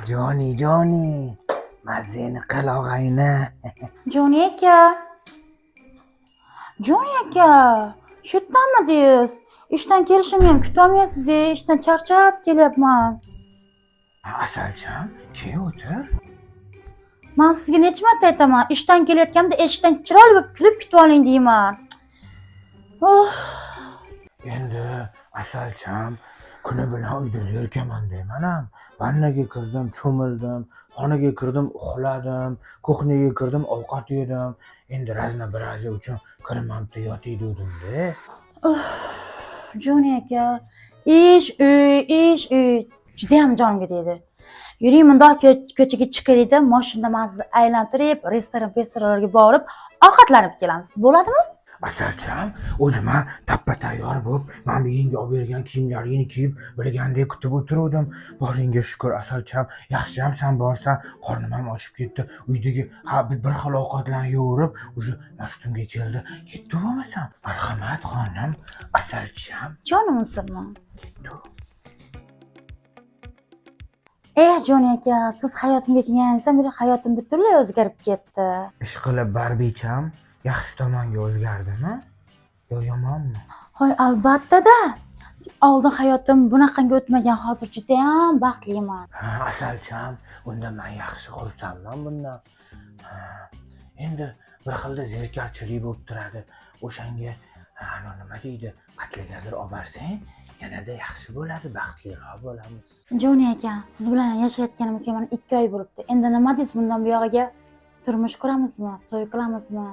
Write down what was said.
Joni, mazeni qil og'ayni. Joni aka. Joni aka. Shu yerdamidingiz? Ishdan kelishimni ham kutolmaysiz, ishdan charchab kelyapman. Asalcham, kel o'tir. Men sizga necha marta aytaman, ishdan kelayotganda eshikdan chiroyli bo'lib kulib kutib oling deyman. Endi asalcham, kuni bilan uyda zerikaman deyman ham. Vannaga kirdim, cho'mildim, xonaga kirdim, uxladim, kuxnyaga kirdim, ovqat yedim. Endi razna birazi uchun kirmabdi yotay dedim-da. Joni aka, ish uy juda ham jonimga tegdi. Yuring bundoq ko'chaga chiqaylik-da, mashinada men sizni aylantirib, restoranlarga borib, ovqatlanib kelamiz. Bo'ladimi? Asalcham, o'zim tappa tayyor bo'lib, mana yenga olib bergan kiyimlaringni kiyib, bilgandek kutib o'tirdim. Boringga shukr asalcham, yaxshiyamsan borsan, qornim ham ochib ketdi. Uydagi bir xil ovqatlarni yeverib, o'sha mashtumga keldi. Ketdi bo'lmasam. Marhamat xonim, asalcham. Jonimsan. Ketdi. Joni aka, siz hayotimga kelganingizdan beri hayotim butunlay o'zgarib ketdi. Ishqilib barbicham yaxshi tomonga o'zgardimi? Yo yomonmi? Hoy, albatta-da. Oldin hayotim bunaqangi o'tmagan, hozir juda ham baxtliman. Asalcham, unda men yaxshi xursandman bundan. Endi bir xilda zerikarchilik bo'lib turadi. O'shanga nima deydi, qatligadir olib borsang, yanada yaxshi bo'ladi, baxtliroq bo'lamiz. Joni aka, siz bilan yashayotganimizga mana 2 oy bo'libdi. Endi nima deysiz bundan buyog'iga? Turmush quramizmi? To'y qilamizmi?